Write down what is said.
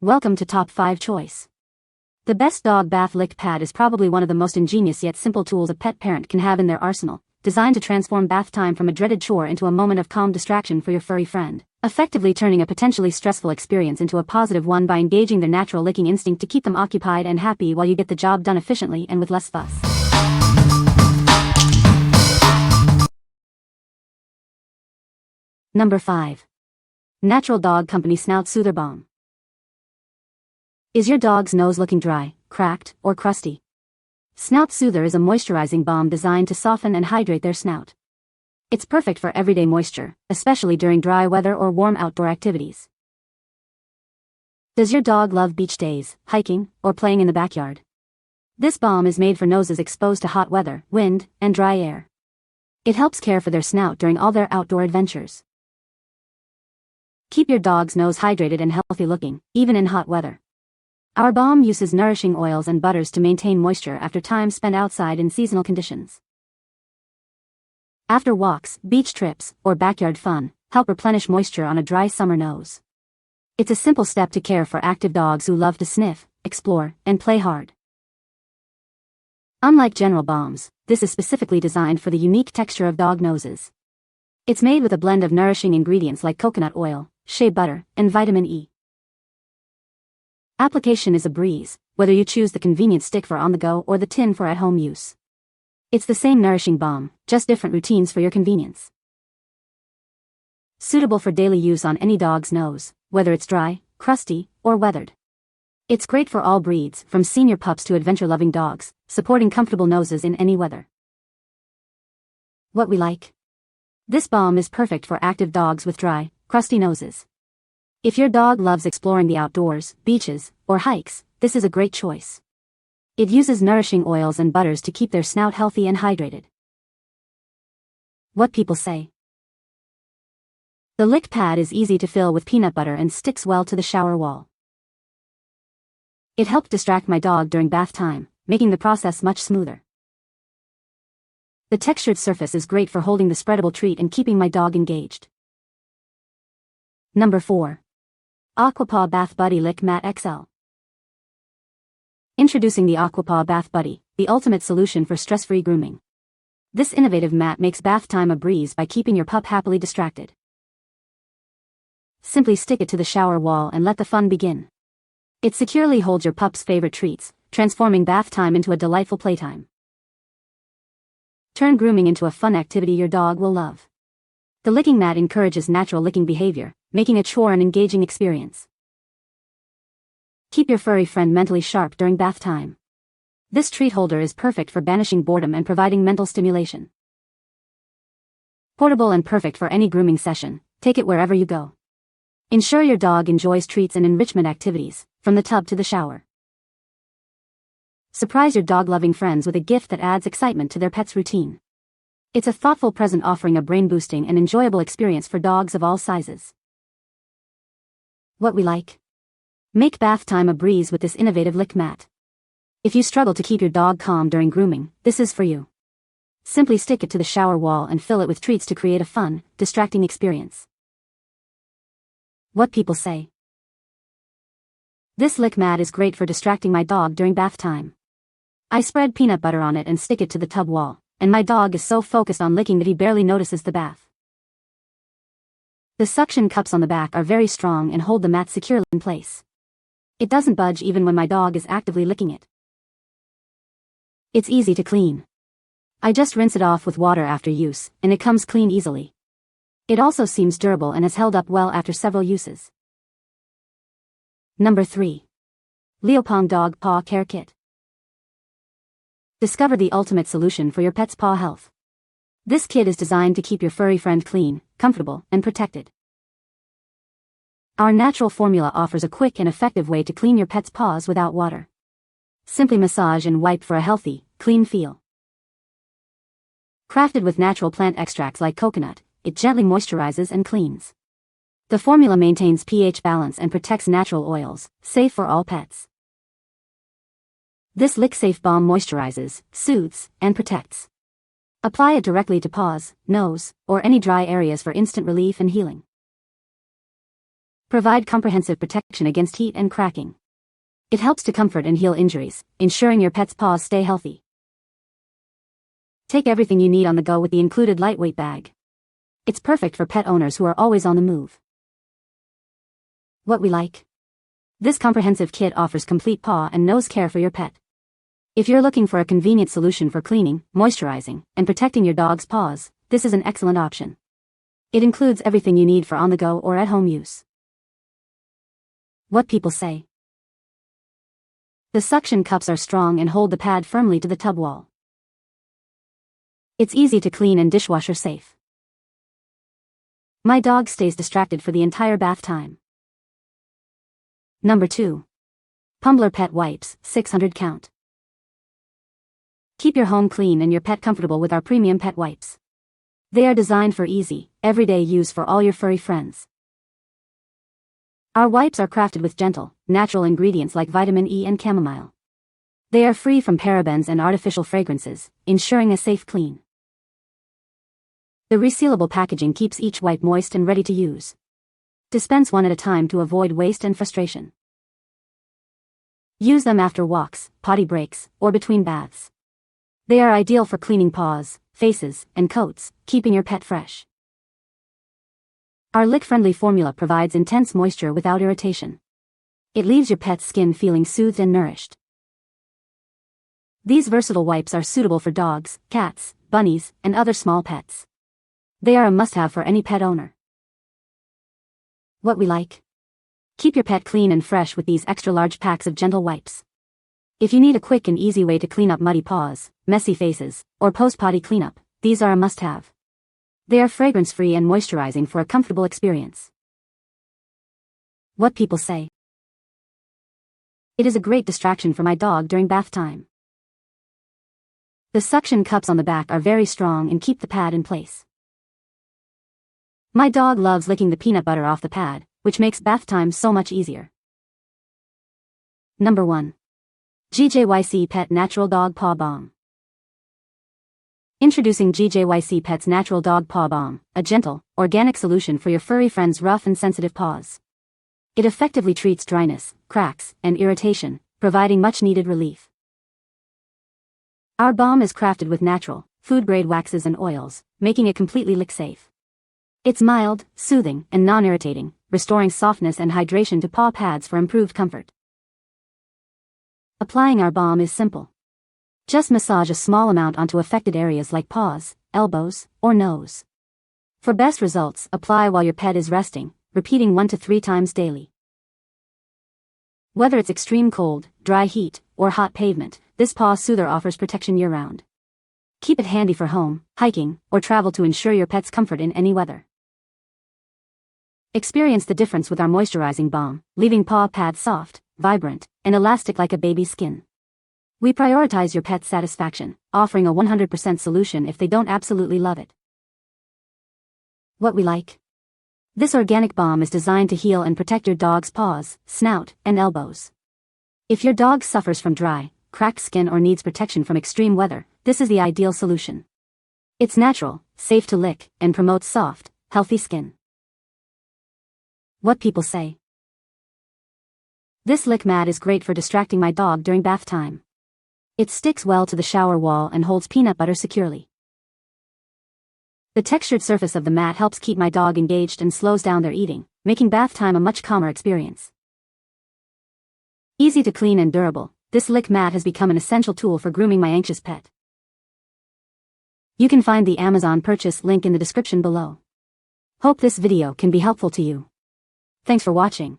Welcome to Top 5 Choice. The best dog bath lick pad is probably one of the most ingenious yet simple tools a pet parent can have in their arsenal, designed to transform bath time from a dreaded chore into a moment of calm distraction for your furry friend, effectively turning a potentially stressful experience into a positive one by engaging their natural licking instinct to keep them occupied and happy while you get the job done efficiently and with less fuss. Number 5. Natural Dog Company Snout Soother Balm. Is your dog's nose looking dry, cracked, or crusty? Snout Soother is a moisturizing balm designed to soften and hydrate their snout. It's perfect for everyday moisture, especially during dry weather or warm outdoor activities. Does your dog love beach days, hiking, or playing in the backyard? This balm is made for noses exposed to hot weather, wind, and dry air. It helps care for their snout during all their outdoor adventures. Keep your dog's nose hydrated and healthy looking, even in hot weather. Our balm uses nourishing oils and butters to maintain moisture after time spent outside in seasonal conditions. After walks, beach trips, or backyard fun, help replenish moisture on a dry summer nose. It's a simple step to care for active dogs who love to sniff, explore, and play hard. Unlike general balms, this is specifically designed for the unique texture of dog noses. It's made with a blend of nourishing ingredients like coconut oil, shea butter, and vitamin E. Application is a breeze, whether you choose the convenient stick for on-the-go or the tin for at-home use. It's the same nourishing balm, just different routines for your convenience. Suitable for daily use on any dog's nose, whether it's dry, crusty, or weathered. It's great for all breeds, from senior pups to adventure-loving dogs, supporting comfortable noses in any weather. What we like. This balm is perfect for active dogs with dry, crusty noses. If your dog loves exploring the outdoors, beaches, or hikes, this is a great choice. It uses nourishing oils and butters to keep their snout healthy and hydrated. What people say. The lick pad is easy to fill with peanut butter and sticks well to the shower wall. It helped distract my dog during bath time, making the process much smoother. The textured surface is great for holding the spreadable treat and keeping my dog engaged. Number 4. Aquapaw Bath Buddy Lick Mat XL. Introducing the Aquapaw Bath Buddy, the ultimate solution for stress-free grooming. This innovative mat makes bath time a breeze by keeping your pup happily distracted. Simply stick it to the shower wall and let the fun begin. It securely holds your pup's favorite treats, transforming bath time into a delightful playtime. Turn grooming into a fun activity your dog will love. The licking mat encourages natural licking behavior, making a chore an engaging experience. Keep your furry friend mentally sharp during bath time. This treat holder is perfect for banishing boredom and providing mental stimulation. Portable and perfect for any grooming session, take it wherever you go. Ensure your dog enjoys treats and enrichment activities, from the tub to the shower. Surprise your dog-loving friends with a gift that adds excitement to their pet's routine. It's a thoughtful present offering a brain-boosting and enjoyable experience for dogs of all sizes. What we like. Make bath time a breeze with this innovative lick mat. If you struggle to keep your dog calm during grooming, this is for you. Simply stick it to the shower wall and fill it with treats to create a fun, distracting experience. What people say. This lick mat is great for distracting my dog during bath time. I spread peanut butter on it and stick it to the tub wall, and my dog is so focused on licking that he barely notices the bath. The suction cups on the back are very strong and hold the mat securely in place. It doesn't budge even when my dog is actively licking it. It's easy to clean. I just rinse it off with water after use, and it comes clean easily. It also seems durable and has held up well after several uses. Number 3. Leopong Dog Paw Care Kit. Discover the ultimate solution for your pet's paw health. This kit is designed to keep your furry friend clean, comfortable, and protected. Our natural formula offers a quick and effective way to clean your pet's paws without water. Simply massage and wipe for a healthy, clean feel. Crafted with natural plant extracts like coconut, it gently moisturizes and cleans. The formula maintains pH balance and protects natural oils, safe for all pets. This lick-safe balm moisturizes, soothes, and protects. Apply it directly to paws, nose, or any dry areas for instant relief and healing. Provide comprehensive protection against heat and cracking. It helps to comfort and heal injuries, ensuring your pet's paws stay healthy. Take everything you need on the go with the included lightweight bag. It's perfect for pet owners who are always on the move. What we like. This comprehensive kit offers complete paw and nose care for your pet. If you're looking for a convenient solution for cleaning, moisturizing, and protecting your dog's paws, this is an excellent option. It includes everything you need for on-the-go or at-home use. What people say. The suction cups are strong and hold the pad firmly to the tub wall. It's easy to clean and dishwasher safe. My dog stays distracted for the entire bath time. Number 2. PUMBLER Pet Wipes, 600 count. Keep your home clean and your pet comfortable with our premium pet wipes. They are designed for easy, everyday use for all your furry friends. Our wipes are crafted with gentle, natural ingredients like vitamin E and chamomile. They are free from parabens and artificial fragrances, ensuring a safe clean. The resealable packaging keeps each wipe moist and ready to use. Dispense one at a time to avoid waste and frustration. Use them after walks, potty breaks, or between baths. They are ideal for cleaning paws, faces, and coats, keeping your pet fresh. Our lick-friendly formula provides intense moisture without irritation. It leaves your pet's skin feeling soothed and nourished. These versatile wipes are suitable for dogs, cats, bunnies, and other small pets. They are a must-have for any pet owner. What we like. Keep your pet clean and fresh with these extra-large packs of gentle wipes. If you need a quick and easy way to clean up muddy paws, messy faces, or post-potty cleanup, these are a must-have. They are fragrance-free and moisturizing for a comfortable experience. What people say. It is a great distraction for my dog during bath time. The suction cups on the back are very strong and keep the pad in place. My dog loves licking the peanut butter off the pad, which makes bath time so much easier. Number 1. GJYC Pet Natural Dog Paw Balm. Introducing GJYC Pet's Natural Dog Paw Balm, a gentle, organic solution for your furry friend's rough and sensitive paws. It effectively treats dryness, cracks, and irritation, providing much-needed relief. Our balm is crafted with natural, food-grade waxes and oils, making it completely lick-safe. It's mild, soothing, and non-irritating, restoring softness and hydration to paw pads for improved comfort. Applying our balm is simple. Just massage a small amount onto affected areas like paws, elbows, or nose. For best results, apply while your pet is resting, repeating 1 to 3 times daily. Whether it's extreme cold, dry heat, or hot pavement, this paw soother offers protection year-round. Keep it handy for home, hiking, or travel to ensure your pet's comfort in any weather. Experience the difference with our moisturizing balm, leaving paw pads soft, vibrant, and elastic like a baby's skin. We prioritize your pet's satisfaction, offering a 100% solution if they don't absolutely love it. What we like. This organic balm is designed to heal and protect your dog's paws, snout, and elbows. If your dog suffers from dry, cracked skin or needs protection from extreme weather, this is the ideal solution. It's natural, safe to lick, and promotes soft, healthy skin. What people say. This lick mat is great for distracting my dog during bath time. It sticks well to the shower wall and holds peanut butter securely. The textured surface of the mat helps keep my dog engaged and slows down their eating, making bath time a much calmer experience. Easy to clean and durable, this lick mat has become an essential tool for grooming my anxious pet. You can find the Amazon purchase link in the description below. Hope this video can be helpful to you. Thanks for watching.